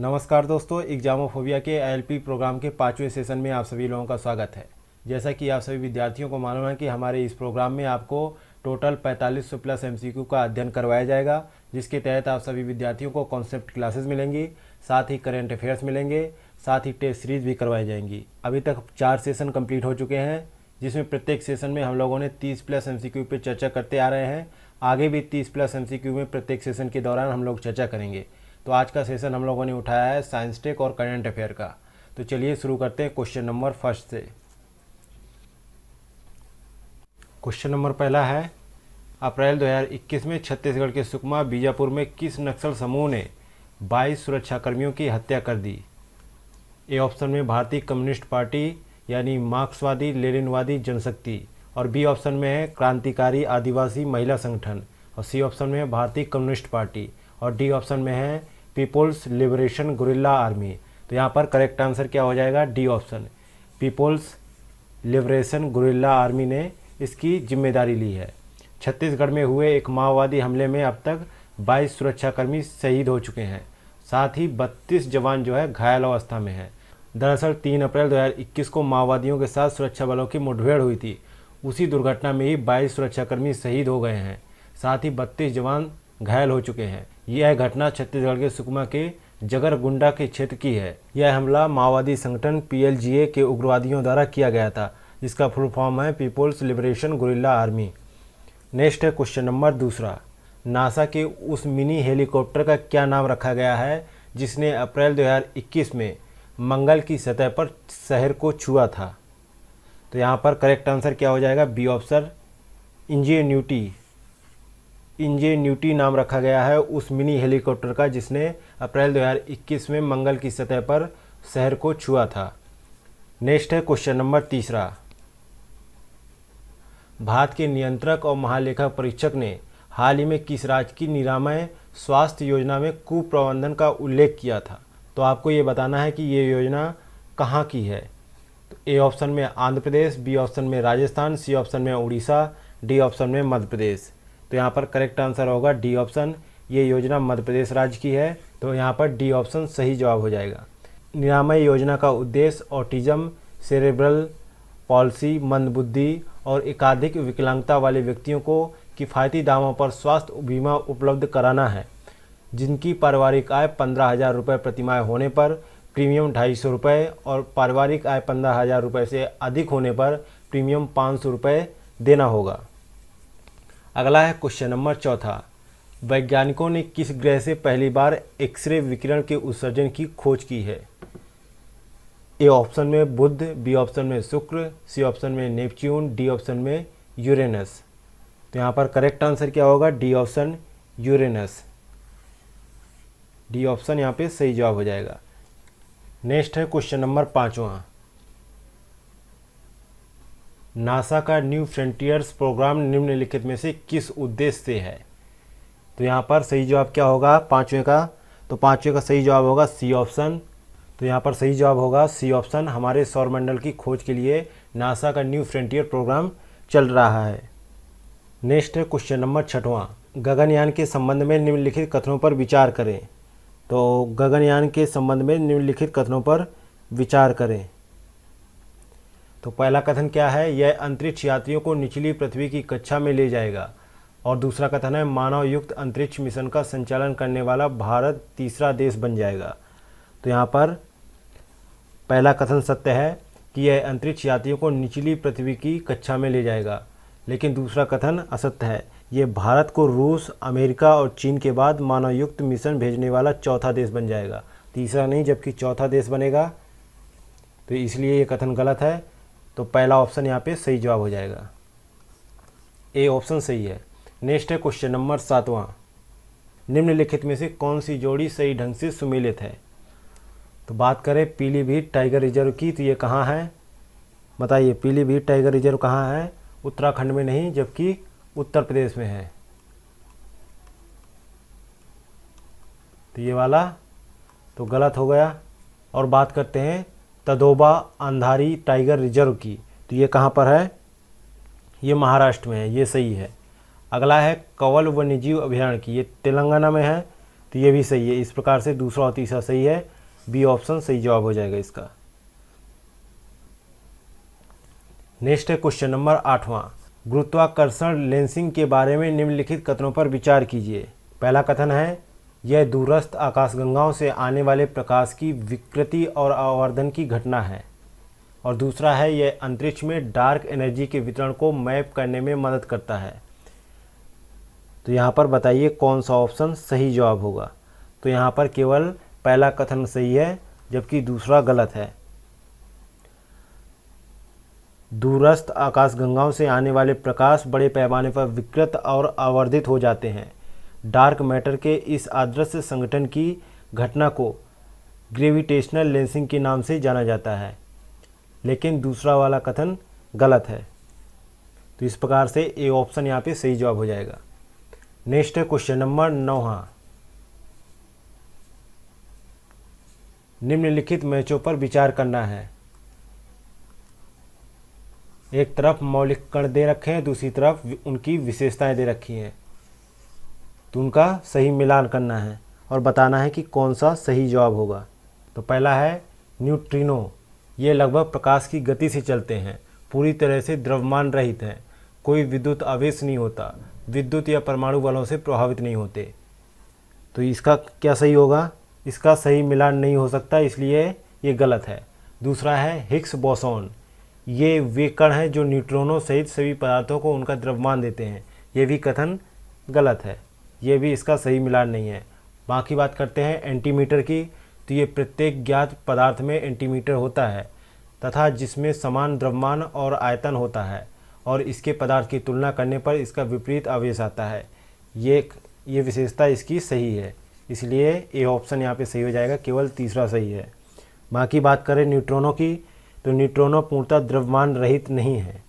नमस्कार दोस्तों, एग्जामोफोबिया के आईएलपी प्रोग्राम के 5वें सेशन में आप सभी लोगों का स्वागत है। जैसा कि आप सभी विद्यार्थियों को मालूम है कि हमारे इस प्रोग्राम में आपको टोटल 4500 प्लस एमसीक्यू का अध्ययन करवाया जाएगा, जिसके तहत आप सभी विद्यार्थियों को कॉन्सेप्ट क्लासेस मिलेंगी, साथ ही करेंट अफेयर्स मिलेंगे, साथ ही टेस्ट सीरीज भी करवाई जाएंगी। अभी तक 4 सेशन कंप्लीट हो चुके हैं, जिसमें प्रत्येक सेशन में हम लोगों ने 30 प्लस एमसीक्यू पे चर्चा करते आ रहे हैं। आगे भी 30 प्लस एमसीक्यू में प्रत्येक सेशन के दौरान हम लोग चर्चा करेंगे। तो आज का सेशन हम लोगों ने उठाया है साइंस टेक और करंट अफेयर का। तो चलिए शुरू करते हैं क्वेश्चन नंबर फर्स्ट से। क्वेश्चन नंबर पहला है, अप्रैल 2021 में छत्तीसगढ़ के सुकमा बीजापुर में किस नक्सल समूह ने 22 सुरक्षाकर्मियों की हत्या कर दी? ए ऑप्शन में भारतीय कम्युनिस्ट पार्टी यानी मार्क्सवादी लेनिनवादी जनशक्ति, और बी ऑप्शन में है क्रांतिकारी आदिवासी महिला संगठन, और सी ऑप्शन में है भारतीय कम्युनिस्ट पार्टी, और डी ऑप्शन में है पीपुल्स लिबरेशन गुरिल्ला आर्मी। तो यहाँ पर करेक्ट आंसर क्या हो जाएगा? D option, people's liberation guerrilla army ने इसकी जिम्मेदारी ली है। छत्तीसगढ़ में हुए एक माओवादी हमले में अब तक 22 सुरक्षाकर्मी शहीद हो चुके हैं, साथ ही 32 जवान जो है घायल अवस्था में हैं। दरअसल 3 अप्रैल 2021 को माओवादियों के साथ सुरक्षा बलों की मुठभेड़ हुई थी। उसी दुर्घटना में ही 22 सुरक्षाकर्मी शहीद हो गए हैं, साथ ही 32 जवान घायल हो चुके हैं। यह घटना छत्तीसगढ़ के सुकमा के जगरगुंडा के क्षेत्र की है। यह हमला माओवादी संगठन पीएलजीए के उग्रवादियों द्वारा किया गया था, जिसका फुल फॉर्म है people's liberation guerrilla army. Next है क्वेश्चन नंबर दूसरा, नासा के उस मिनी हेलीकॉप्टर का क्या नाम रखा गया है जिसने अप्रैल 2021 में मंगल की सतह पर शहर को छुआ था? तो यहाँ पर करेक्ट आंसर क्या हो जाएगा? बी ऑप्शन, इंजेन्यूटी नाम रखा गया है उस मिनी हेलीकॉप्टर का जिसने अप्रैल 2021 में मंगल की सतह पर शहर को छुआ था। नेक्स्ट है क्वेश्चन नंबर तीसरा, भारत के नियंत्रक और महालेखा परीक्षक ने हाल ही में किस राज्य की निरामय स्वास्थ्य योजना में कुप्रबंधन का उल्लेख किया था? तो आपको ये बताना है कि ये योजना कहाँ की है। तो ए ऑप्शन में आंध्र प्रदेश, बी ऑप्शन में राजस्थान, सी ऑप्शन में उड़ीसा, डी ऑप्शन में मध्य प्रदेश। तो यहाँ पर करेक्ट आंसर होगा डी ऑप्शन, ये योजना मध्य प्रदेश राज्य की है। तो यहाँ पर डी ऑप्शन सही जवाब हो जाएगा। निरामय योजना का उद्देश्य ऑटिज्म, सेरेब्रल पॉलिसी, मंदबुद्धि और एकाधिक विकलांगता वाले व्यक्तियों को किफ़ायती दामों पर स्वास्थ्य बीमा उपलब्ध कराना है, जिनकी पारिवारिक आय 15,000 रुपये प्रतिमाह होने पर प्रीमियम 250 रुपये और पारिवारिक आय 15,000 रुपये से अधिक होने पर प्रीमियम 500 रुपये देना होगा। अगला है क्वेश्चन नंबर चौथा, वैज्ञानिकों ने किस ग्रह से पहली बार एक्सरे विकिरण के उत्सर्जन की खोज की है? ए ऑप्शन में बुध, बी ऑप्शन में शुक्र, सी ऑप्शन में नेपच्यून, डी ऑप्शन में यूरेनस। तो यहाँ पर करेक्ट आंसर क्या होगा? D option, Uranus. D option यहाँ पे सही जवाब हो जाएगा। नेक्स्ट है क्वेश्चन नंबर पाँचवा, नासा का न्यू फ्रंटियर्स प्रोग्राम निम्नलिखित में से किस उद्देश्य से है? तो यहाँ पर सही जवाब क्या होगा पाँचवें का? तो पाँचवें का सही जवाब होगा सी ऑप्शन। तो यहाँ पर सही जवाब होगा सी ऑप्शन, हमारे सौरमंडल की खोज के लिए नासा का न्यू फ्रंटियर प्रोग्राम चल रहा है। नेक्स्ट है क्वेश्चन नंबर छठवां, गगनयान के संबंध में निम्नलिखित कथनों पर विचार करें। तो गगनयान के संबंध में निम्नलिखित कथनों पर विचार करें। तो पहला कथन क्या है? यह अंतरिक्ष यात्रियों को निचली पृथ्वी की कक्षा में ले जाएगा। और दूसरा कथन है, मानव युक्त अंतरिक्ष मिशन का संचालन करने वाला भारत तीसरा देश बन जाएगा। तो यहाँ पर पहला कथन सत्य है कि यह अंतरिक्ष यात्रियों को निचली पृथ्वी की कक्षा में ले जाएगा, लेकिन दूसरा कथन असत्य है, ये भारत को रूस, अमेरिका और चीन के बाद मानव युक्त मिशन भेजने वाला चौथा देश बन जाएगा। तीसरा नहीं जबकि चौथा देश बनेगा, तो इसलिए ये कथन गलत है। तो पहला ऑप्शन यहाँ पे सही जवाब हो जाएगा, ए ऑप्शन सही है। नेक्स्ट है क्वेश्चन नंबर सातवां, निम्नलिखित में से कौन सी जोड़ी सही ढंग से सुमेलित है? तो बात करें पीलीभीत टाइगर रिजर्व की, तो ये कहाँ है बताइए? पीलीभीत टाइगर रिजर्व कहाँ है? उत्तराखंड में नहीं जबकि उत्तर प्रदेश में है। तो ये वाला तो गलत हो गया। और बात करते हैं तदोबा अंधारी टाइगर रिजर्व की, तो ये कहाँ पर है? ये महाराष्ट्र में है, ये सही है। अगला है कंवल वन्यजीव अभयारण्य की, ये तेलंगाना में है। तो ये भी सही है। इस प्रकार से दूसरा और तीसरा सही है, बी ऑप्शन सही जवाब हो जाएगा इसका। नेक्स्ट है क्वेश्चन नंबर 8वां, गुरुत्वाकर्षण लेंसिंग के बारे में निम्नलिखित कथनों पर विचार कीजिए। पहला कथन है, यह दूरस्थ आकाशगंगाओं से आने वाले प्रकाश की विकृति और आवर्धन की घटना है। और दूसरा है, यह अंतरिक्ष में डार्क एनर्जी के वितरण को मैप करने में मदद करता है। तो यहाँ पर बताइए कौन सा ऑप्शन सही जवाब होगा। तो यहाँ पर केवल पहला कथन सही है, जबकि दूसरा गलत है। दूरस्थ आकाशगंगाओं से आने वाले प्रकाश बड़े पैमाने पर विकृत और आवर्धित हो जाते हैं। डार्क मैटर के इस अदृश्य संगठन की घटना को ग्रेविटेशनल लेंसिंग के नाम से जाना जाता है, लेकिन दूसरा वाला कथन गलत है। तो इस प्रकार से ए ऑप्शन यहाँ पे सही जवाब हो जाएगा। नेक्स्ट है क्वेश्चन नंबर 9, निम्नलिखित मैचों पर विचार करना है। एक तरफ मौलिक कण दे रखे हैं, दूसरी तरफ उनकी विशेषताएं दे रखी हैं, तो उनका सही मिलान करना है और बताना है कि कौन सा सही जवाब होगा। तो पहला है न्यूट्रिनो, ये लगभग प्रकाश की गति से चलते हैं, पूरी तरह से द्रव्यमान रहित हैं, कोई विद्युत आवेश नहीं होता, विद्युत या परमाणु बलों से प्रभावित नहीं होते। तो इसका क्या सही होगा? इसका सही मिलान नहीं हो सकता, इसलिए ये गलत है। दूसरा है हिग्स बोसॉन, ये वे कण हैं जो न्यूट्रॉनों सहित सभी पदार्थों को उनका द्रव्यमान देते हैं। ये भी कथन गलत है, ये भी इसका सही मिलान नहीं है। बाकी बात करते हैं एंटीमीटर की, तो ये प्रत्येक ज्ञात पदार्थ में एंटीमीटर होता है तथा जिसमें समान द्रव्यमान और आयतन होता है, और इसके पदार्थ की तुलना करने पर इसका विपरीत आवेश आता है। ये विशेषता इसकी सही है, इसलिए ए ऑप्शन यहाँ पे सही हो जाएगा, केवल तीसरा सही है। बाकी बात करें न्यूट्रॉनों की, तो न्यूट्रॉनों पूर्णतः द्रव्यमान रहित नहीं है,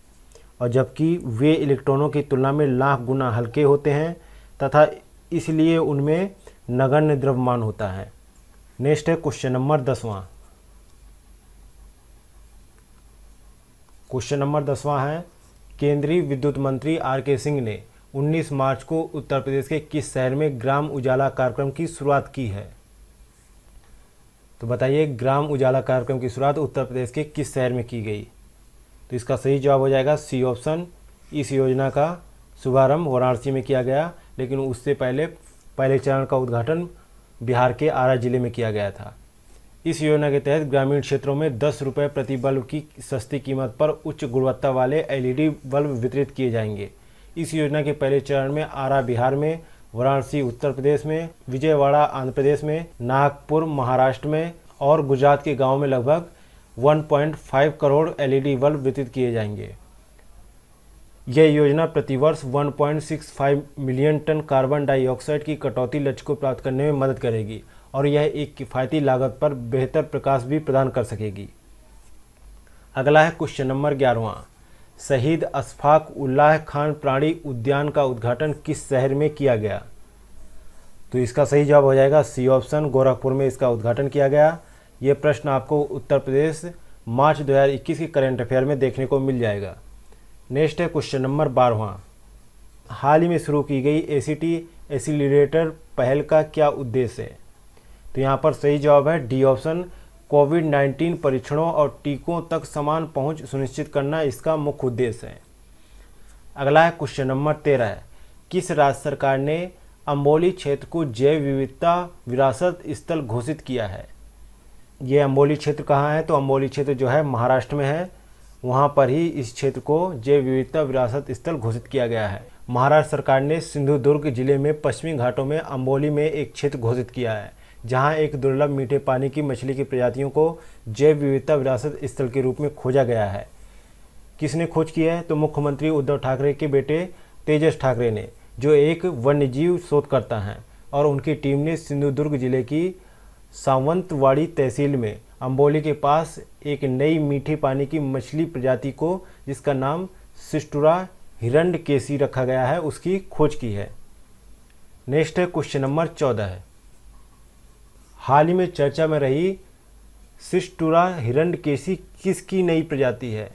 और जबकि वे इलेक्ट्रॉनों की तुलना में लाख गुना हल्के होते हैं तथा इसलिए उनमें नगण्य द्रव्यमान होता है। नेक्स्ट है क्वेश्चन नंबर 10वां। क्वेश्चन नंबर 10वां है, केंद्रीय विद्युत मंत्री आर.के. सिंह ने 19 मार्च को उत्तर प्रदेश के किस शहर में ग्राम उजाला कार्यक्रम की शुरुआत की है? तो बताइए ग्राम उजाला कार्यक्रम की शुरुआत उत्तर प्रदेश के किस शहर में की गई? तो इसका सही जवाब हो जाएगा सी ऑप्शन। इस योजना का शुभारंभ वाराणसी में किया गया, लेकिन उससे पहले चरण का उद्घाटन बिहार के आरा जिले में किया गया था। इस योजना के तहत ग्रामीण क्षेत्रों में 10 रुपये प्रति बल्ब की सस्ती कीमत पर उच्च गुणवत्ता वाले एलईडी बल्ब वितरित किए जाएंगे। इस योजना के पहले चरण में आरा बिहार में, वाराणसी उत्तर प्रदेश में, विजयवाड़ा आंध्र प्रदेश में, नागपुर महाराष्ट्र में और गुजरात के गांवों में लगभग 1.5 करोड़ एलईडी बल्ब वितरित किए जाएंगे। यह योजना प्रतिवर्ष 1.65 मिलियन टन कार्बन डाइऑक्साइड की कटौती लक्ष्य को प्राप्त करने में मदद करेगी, और यह एक किफ़ायती लागत पर बेहतर प्रकाश भी प्रदान कर सकेगी। अगला है क्वेश्चन नंबर 11वां। शहीद अशफाक उल्लाह खान प्राणी उद्यान का उद्घाटन किस शहर में किया गया? तो इसका सही जवाब हो जाएगा सी ऑप्शन, गोरखपुर में इसका उद्घाटन किया गया। ये प्रश्न आपको उत्तर प्रदेश मार्च 2021 के करंट अफेयर में देखने को मिल जाएगा। नेक्स्ट है क्वेश्चन नंबर 12वां। हाल ही में शुरू की गई एसीटी एसिलरेटर पहल का क्या उद्देश्य है? तो यहाँ पर सही जवाब है डी ऑप्शन, कोविड-19 परीक्षणों और टीकों तक समान पहुंच सुनिश्चित करना इसका मुख्य उद्देश्य है। अगला है क्वेश्चन नंबर 13। किस राज्य सरकार ने अम्बोली क्षेत्र को जैव विविधता विरासत स्थल घोषित किया है? ये अम्बोली क्षेत्र कहाँ है? तो अम्बोली क्षेत्र जो है महाराष्ट्र में है, वहाँ पर ही इस क्षेत्र को जैव विविधता विरासत स्थल घोषित किया गया है। महाराष्ट्र सरकार ने सिंधुदुर्ग जिले में पश्चिमी घाटों में अम्बोली में एक क्षेत्र घोषित किया है, जहां एक दुर्लभ मीठे पानी की मछली की प्रजातियों को जैव विविधता विरासत स्थल के रूप में खोजा गया है। किसने खोज की है? तो मुख्यमंत्री उद्धव ठाकरे के बेटे तेजस ठाकरे ने, जो एक वन्यजीव शोधकर्ता हैं, और उनकी टीम ने सिंधुदुर्ग जिले की सावंतवाड़ी तहसील में अम्बोली के पास एक नई मीठे पानी की मछली प्रजाति को, जिसका नाम सिस्टुरा हिरण्यकेशी रखा गया है, उसकी खोज की है। नेक्स्ट है क्वेश्चन नंबर 14। हाल ही में चर्चा में रही सिस्टुरा हिरण्यकेशी किसकी नई प्रजाति है?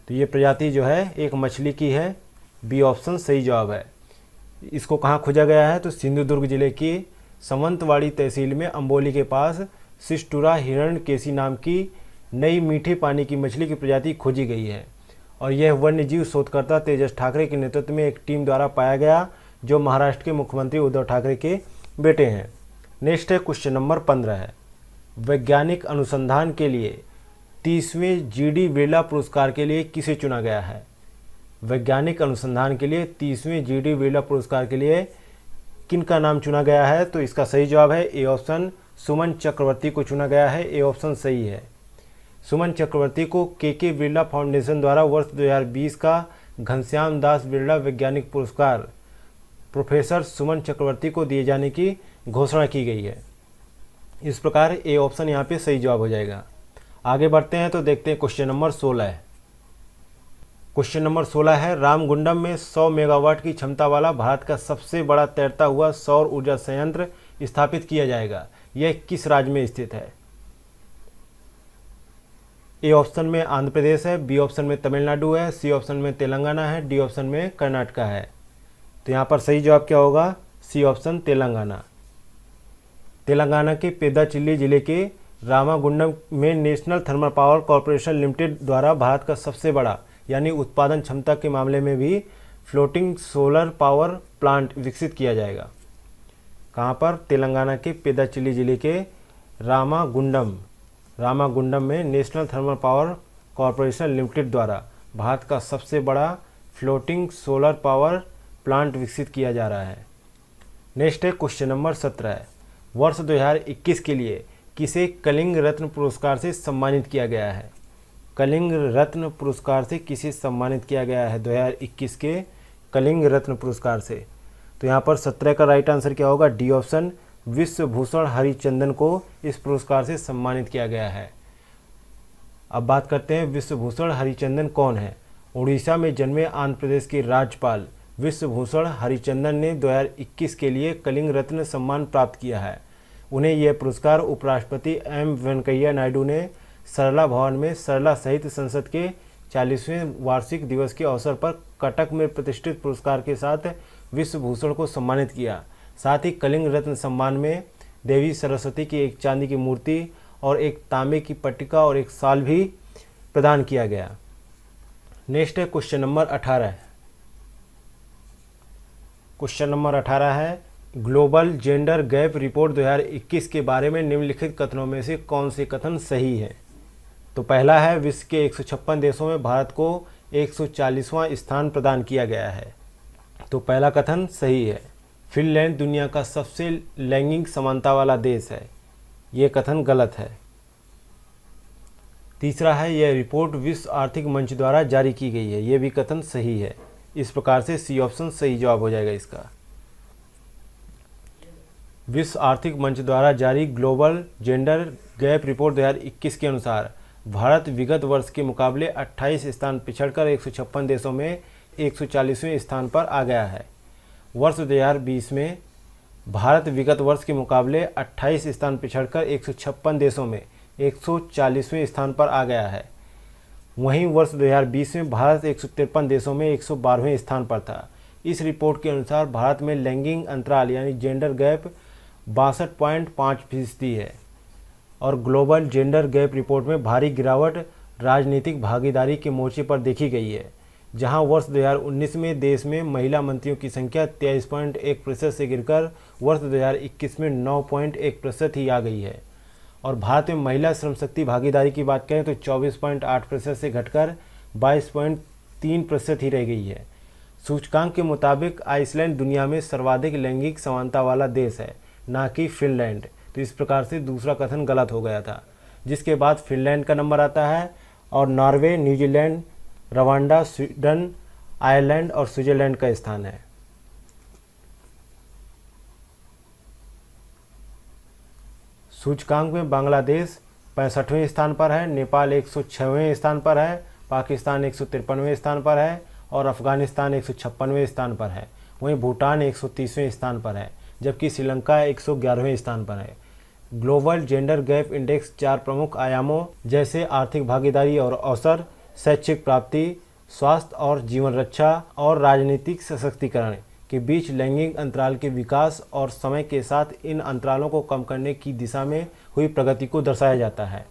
तो ये प्रजाति जो है एक मछली की है, बी ऑप्शन सही जवाब है। इसको कहाँ खोजा गया है? तो सिंधुदुर्ग जिले की समंतवाड़ी तहसील में अंबोली के पास सिस्टुरा हिरण्यकेशी नाम की नई मीठे पानी की मछली की प्रजाति खोजी गई है और यह वन्यजीव शोधकर्ता तेजस ठाकरे के नेतृत्व में एक टीम द्वारा पाया गया, जो महाराष्ट्र के मुख्यमंत्री उद्धव ठाकरे के बेटे हैं। नेक्स्ट है क्वेश्चन नंबर 15 है, वैज्ञानिक अनुसंधान के लिए 30वें जीडी बिरला पुरस्कार के लिए किसे चुना गया है? वैज्ञानिक अनुसंधान के लिए 30वें जीडी बिरला पुरस्कार के लिए किन का नाम चुना गया है? तो इसका सही जवाब है ए ऑप्शन, सुमन चक्रवर्ती को चुना गया है। ए ऑप्शन सही है। सुमन चक्रवर्ती को के बिरला फाउंडेशन द्वारा वर्ष 2020 का घनश्याम दास बिरला वैज्ञानिक पुरस्कार प्रोफेसर सुमन चक्रवर्ती को दिए जाने की घोषणा की गई है। इस प्रकार ए ऑप्शन यहाँ पे सही जवाब हो जाएगा। आगे बढ़ते हैं तो देखते हैं क्वेश्चन नंबर 16 है। क्वेश्चन नंबर 16 है, रामगुंडम में 100 मेगावाट की क्षमता वाला भारत का सबसे बड़ा तैरता हुआ सौर ऊर्जा संयंत्र स्थापित किया जाएगा। यह किस राज्य में स्थित है? ए ऑप्शन में आंध्र प्रदेश है, बी ऑप्शन में तमिलनाडु है, सी ऑप्शन में तेलंगाना है, डी ऑप्शन में कर्नाटका है। तो यहाँ पर सही जवाब क्या होगा? C option Telangana. तेलंगाना के पेद्दाचिल्ली जिले के रामागुंडम में national thermal power corporation limited द्वारा भारत का सबसे बड़ा यानी उत्पादन क्षमता के मामले में भी फ्लोटिंग सोलर पावर प्लांट विकसित किया जाएगा। कहाँ पर? तेलंगाना के पेद्दाचिल्ली जिले के रामागुंडम में national thermal power corporation limited द्वारा भारत का सबसे बड़ा फ्लोटिंग सोलर पावर प्लांट विकसित किया जा रहा है। नेक्स्ट है क्वेश्चन नंबर 17 है, वर्ष 2021 के लिए किसे कलिंग रत्न पुरस्कार से सम्मानित किया गया है? कलिंग रत्न पुरस्कार से किसे सम्मानित किया गया है 2021 के कलिंग रत्न पुरस्कार से? तो यहाँ पर 17 का राइट आंसर क्या होगा? डी ऑप्शन, विश्वभूषण हरिचंदन को इस पुरस्कार से सम्मानित किया गया है। अब बात करते हैं विश्वभूषण हरिचंदन कौन है? उड़ीसा में जन्मे आंध्र प्रदेश के राज्यपाल विश्वभूषण हरिचंदन ने 2021 के लिए कलिंग रत्न सम्मान प्राप्त किया है। उन्हें यह पुरस्कार उपराष्ट्रपति एम वेंकैया नायडू ने सरला भवन में सरला साहित्य संसद के 40वें वार्षिक दिवस के अवसर पर कटक में प्रतिष्ठित पुरस्कार के साथ विश्वभूषण को सम्मानित किया। साथ ही कलिंग रत्न सम्मान में देवी सरस्वती की एक चांदी की मूर्ति और एक तांबे की पट्टिका और एक शाल भी प्रदान किया गया। नेक्स्ट है क्वेश्चन नंबर 18 है। क्वेश्चन नंबर 18 है, ग्लोबल जेंडर गैप रिपोर्ट 2021 के बारे में निम्नलिखित कथनों में से कौन से कथन सही है? तो पहला है, विश्व के 156 देशों में भारत को 140वां स्थान प्रदान किया गया है। तो पहला कथन सही है। फिनलैंड दुनिया का सबसे लैंगिक समानता वाला देश है, ये कथन गलत है। तीसरा है, यह रिपोर्ट विश्व आर्थिक मंच द्वारा जारी की गई है, ये भी कथन सही है। इस प्रकार से सी ऑप्शन सही जवाब हो जाएगा इसका। विश्व आर्थिक मंच द्वारा जारी ग्लोबल जेंडर गैप रिपोर्ट 2021 के अनुसार भारत विगत वर्ष के मुकाबले 28 स्थान पिछड़कर 156 देशों में 140वें स्थान पर आ गया है। वर्ष 2020 में भारत विगत वर्ष के मुकाबले 28 स्थान पिछड़कर 156 देशों में 140वें स्थान पर आ गया है। वहीं वर्ष 2020 में भारत 153 देशों में 112वें स्थान पर था। इस रिपोर्ट के अनुसार भारत में लैंगिक अंतराल यानी जेंडर गैप 62.5% है और ग्लोबल जेंडर गैप रिपोर्ट में भारी गिरावट राजनीतिक भागीदारी के मोर्चे पर देखी गई है, जहां वर्ष 2019 में देश में महिला मंत्रियों की संख्या 23.1% से गिरकर वर्ष 2021 में 9.1% ही आ गई है और भारत में महिला श्रम शक्ति भागीदारी की बात करें तो 24.8% से घटकर 22.3% ही रह गई है। सूचकांक के मुताबिक आइसलैंड दुनिया में सर्वाधिक लैंगिक समानता वाला देश है, ना कि फिनलैंड। तो इस प्रकार से दूसरा कथन गलत हो गया था, जिसके बाद फिनलैंड का नंबर आता है और Norway, New Zealand, Rwanda, Sweden, Ireland और स्विट्जरलैंड का स्थान है। सूचकांक में बांग्लादेश 65वें स्थान पर है, नेपाल 106वें स्थान पर है, पाकिस्तान 153वें स्थान पर है और अफगानिस्तान 156वें स्थान पर है। वहीं भूटान 130वें स्थान पर है, जबकि श्रीलंका 111वें स्थान पर है। ग्लोबल जेंडर गैप इंडेक्स 4 प्रमुख आयामों जैसे आर्थिक भागीदारी और अवसर, शैक्षिक प्राप्ति, स्वास्थ्य और जीवन रक्षा और राजनीतिक सशक्तिकरण के बीच लैंगिक अंतराल के विकास और समय के साथ इन अंतरालों को कम करने की दिशा में हुई प्रगति को दर्शाया जाता है।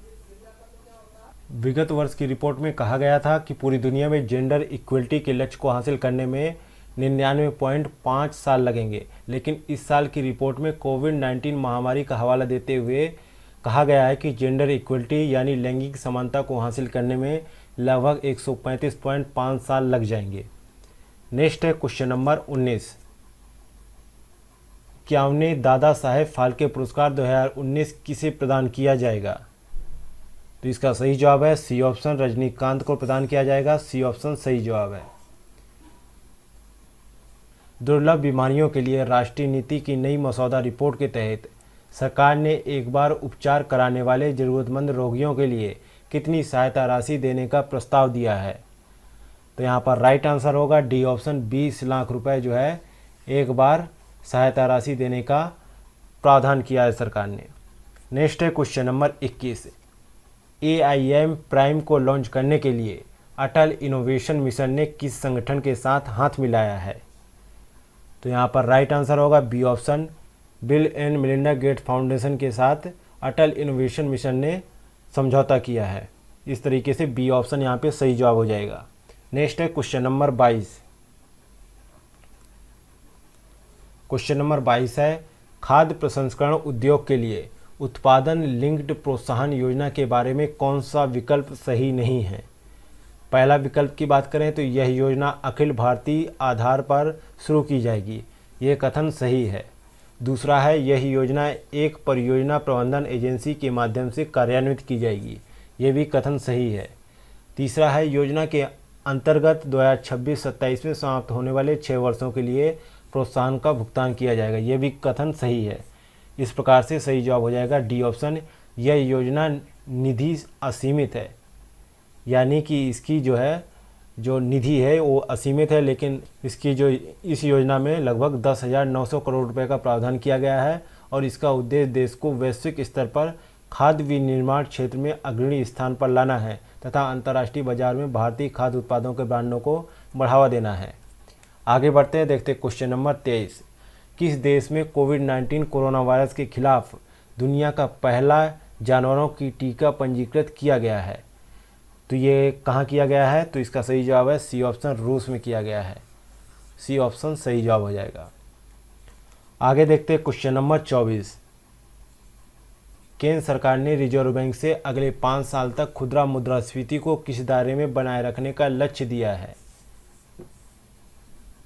विगत वर्ष की रिपोर्ट में कहा गया था कि पूरी दुनिया में जेंडर इक्वलिटी के लक्ष्य को हासिल करने में 99.5 साल लगेंगे, लेकिन इस साल की रिपोर्ट में कोविड-19 महामारी का हवाला देते हुए कहा गया है कि जेंडर इक्वलिटी यानी लैंगिक समानता को हासिल करने में लगभग 135.5 साल लग जाएंगे। नेक्स्ट है क्वेश्चन नंबर 19। 51वें दादा साहेब फाल्के पुरस्कार 2019 किसे प्रदान किया जाएगा? तो इसका सही जवाब है सी ऑप्शन, रजनीकांत को प्रदान किया जाएगा। सी ऑप्शन सही जवाब है। दुर्लभ बीमारियों के लिए राष्ट्रीय नीति की नई मसौदा रिपोर्ट के तहत सरकार ने एक बार उपचार कराने वाले जरूरतमंद रोगियों के लिए कितनी सहायता राशि देने का प्रस्ताव दिया है? तो यहाँ पर राइट आंसर होगा डी ऑप्शन, 20 लाख रुपए जो है एक बार सहायता राशि देने का प्रावधान किया है सरकार ने। नेक्स्ट है क्वेश्चन नंबर 21। AIM प्राइम को लॉन्च करने के लिए अटल इनोवेशन मिशन ने किस संगठन के साथ हाथ मिलाया है? तो यहाँ पर राइट आंसर होगा B option, Bill and Melinda Gates foundation के साथ अटल इनोवेशन मिशन ने समझौता किया है। इस तरीके से बी ऑप्शन यहाँ पे सही जवाब हो जाएगा। नेक्स्ट है क्वेश्चन नंबर 22। क्वेश्चन नंबर 22 है खाद्य प्रसंस्करण उद्योग के लिए उत्पादन लिंक्ड प्रोत्साहन योजना के बारे में कौन सा विकल्प सही नहीं है? पहला विकल्प की बात करें तो यह योजना अखिल भारतीय आधार पर शुरू की जाएगी, यह कथन सही है। दूसरा है यह योजना एक परियोजना प्रबंधन एजेंसी के माध्यम से कार्यान्वित की जाएगी, यह भी कथन सही है। तीसरा है योजना के अंतर्गत 2026-27 में समाप्त होने वाले 6 वर्षों के लिए प्रोत्साहन का भुगतान किया जाएगा, यह भी कथन सही है। इस प्रकार से सही जवाब हो जाएगा डी ऑप्शन, यह योजना निधि असीमित है, यानी कि इसकी जो निधि है वो असीमित है, लेकिन इसकी इस योजना में लगभग 10,900 करोड़ रुपए का प्रावधान किया गया है और इसका उद्देश्य देश को वैश्विक स्तर पर खाद्य विनिर्माण क्षेत्र में अग्रणी स्थान पर लाना है तथा अंतर्राष्ट्रीय बाजार में भारतीय खाद्य उत्पादों के ब्रांडों को बढ़ावा देना है। आगे बढ़ते हैं, देखते हैं क्वेश्चन नंबर 23। किस देश में कोविड-19 कोरोना वायरस के खिलाफ दुनिया का पहला जानवरों की टीका पंजीकृत किया गया है? तो ये कहाँ किया गया है? तो इसका सही जवाब है सी ऑप्शन, रूस में किया गया है। सी ऑप्शन सही जवाब हो जाएगा। आगे देखते हैं क्वेश्चन नंबर 24। केंद्र सरकार ने रिजर्व बैंक से अगले 5 साल तक खुदरा मुद्रास्फीति को किस दायरे में बनाए रखने का लक्ष्य दिया है?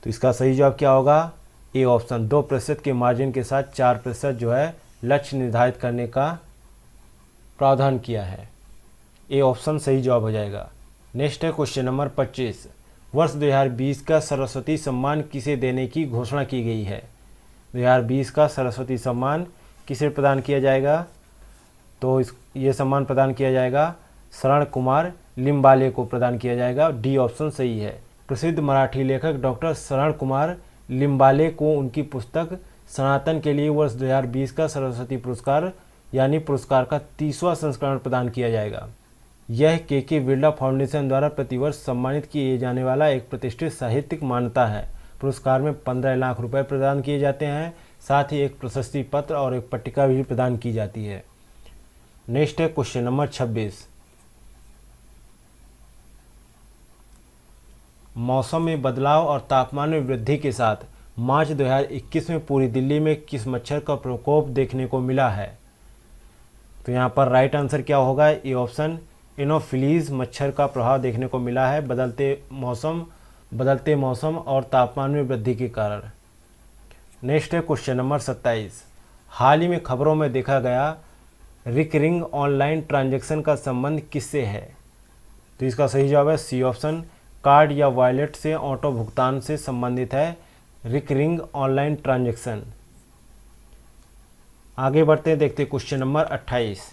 तो इसका सही जवाब क्या होगा? ए ऑप्शन, 2% के मार्जिन के साथ 4% जो है लक्ष्य निर्धारित करने का प्रावधान किया है। ए ऑप्शन सही जवाब हो जाएगा। नेक्स्ट है क्वेश्चन नंबर 25। वर्ष 2020 का सरस्वती सम्मान किसे देने की घोषणा की गई है? 2020 का सरस्वती सम्मान किसे प्रदान किया जाएगा? तो ये सम्मान प्रदान किया जाएगा शरण कुमार लिम्बाले को प्रदान किया जाएगा। डी ऑप्शन सही है। प्रसिद्ध मराठी लेखक डॉक्टर शरण कुमार लिम्बाले को उनकी पुस्तक सनातन के लिए वर्ष 2020 का सरस्वती पुरस्कार यानी पुरस्कार का 30वां संस्करण प्रदान किया जाएगा। यह के बिरला फाउंडेशन द्वारा प्रतिवर्ष सम्मानित किए जाने वाला एक प्रतिष्ठित साहित्यिक मान्यता है। पुरस्कार में 15 लाख रुपए प्रदान किए जाते हैं, साथ ही एक प्रशस्ति पत्र और एक पट्टिका भी प्रदान की जाती है। नेक्स्ट है क्वेश्चन नंबर 26। मौसम में बदलाव और तापमान में वृद्धि के साथ मार्च 2021 में पूरी दिल्ली में किस मच्छर का प्रकोप देखने को मिला है? तो यहाँ पर राइट आंसर क्या होगा? ए ऑप्शन, एनोफिलीज मच्छर का प्रभाव देखने को मिला है बदलते मौसम और तापमान में वृद्धि के कारण। नेक्स्ट है क्वेश्चन नंबर 27। हाल ही में खबरों में देखा गया रिकरिंग ऑनलाइन ट्रांजैक्शन का संबंध किससे है? तो इसका सही जवाब है सी ऑप्शन, कार्ड या वॉलेट से ऑटो भुगतान से संबंधित है रिकरिंग ऑनलाइन ट्रांजैक्शन। आगे बढ़ते हैं, देखते हैं क्वेश्चन नंबर 28।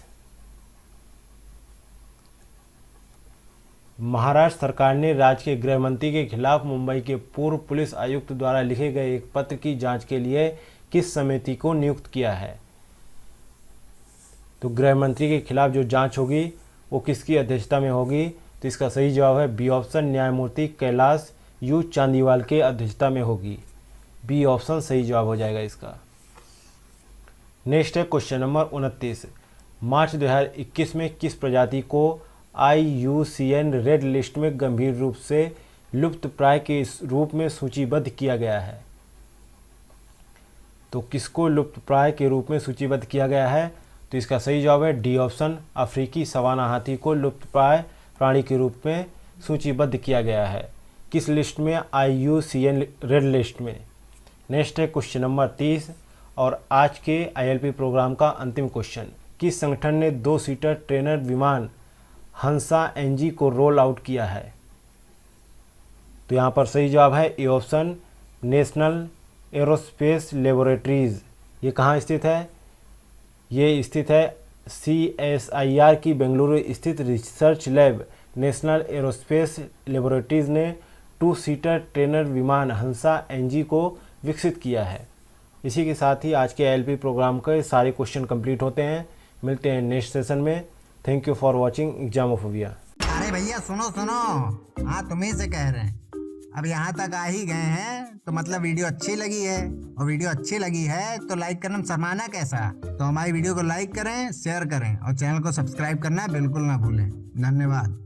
महाराष्ट्र सरकार ने राज्य के गृह मंत्री के खिलाफ मुंबई के पूर्व पुलिस आयुक्त द्वारा लिखे गए एक पत्र की जांच के लिए किस समिति को नियुक्त किया है? तो गृह मंत्री के खिलाफ जो जांच होगी वो किसकी अध्यक्षता में होगी? तो इसका सही जवाब है बी ऑप्शन, न्यायमूर्ति कैलाश यू चांदीवाल के अध्यक्षता में होगी। बी ऑप्शन सही जवाब हो जाएगा इसका। नेक्स्ट है क्वेश्चन नंबर 29। मार्च 2021 में किस प्रजाति को IUCN रेड लिस्ट में गंभीर रूप से लुप्त प्राय के रूप में सूचीबद्ध किया गया है? तो किसको लुप्त प्राय के रूप में सूचीबद्ध किया गया है? तो इसका सही जवाब है डी ऑप्शन, अफ्रीकी सवाना हाथी को लुप्त प्राय प्राणी के रूप में सूचीबद्ध किया गया है। किस लिस्ट में? IUCN रेड लिस्ट में। नेक्स्ट है क्वेश्चन नंबर 30 और आज के ILP प्रोग्राम का अंतिम क्वेश्चन। किस संगठन ने 2 सीटर ट्रेनर विमान हंसा NG को रोल आउट किया है? तो यहाँ पर सही जवाब है A option, national aerospace laboratories. ये कहाँ स्थित है? ये स्थित है CSIR की बेंगलुरु स्थित research lab national aerospace laboratories ने 2 सीटर ट्रेनर विमान हंसा NG को विकसित किया है। इसी के साथ ही आज के ILP प्रोग्राम के सारे क्वेश्चन कंप्लीट होते हैं। मिलते हैं नेक्स्ट सेशन में। Thank you for watching Examophobia. अरे भैया सुनो सुनो, हाँ तुम्ही से कह रहे हैं। अब यहाँ तक आ ही गए हैं तो मतलब वीडियो अच्छी लगी है, और वीडियो अच्छी लगी है तो लाइक करना शर्माना कैसा। तो हमारी वीडियो को लाइक करें, शेयर करें और चैनल को सब्सक्राइब करना बिल्कुल ना भूलें। धन्यवाद।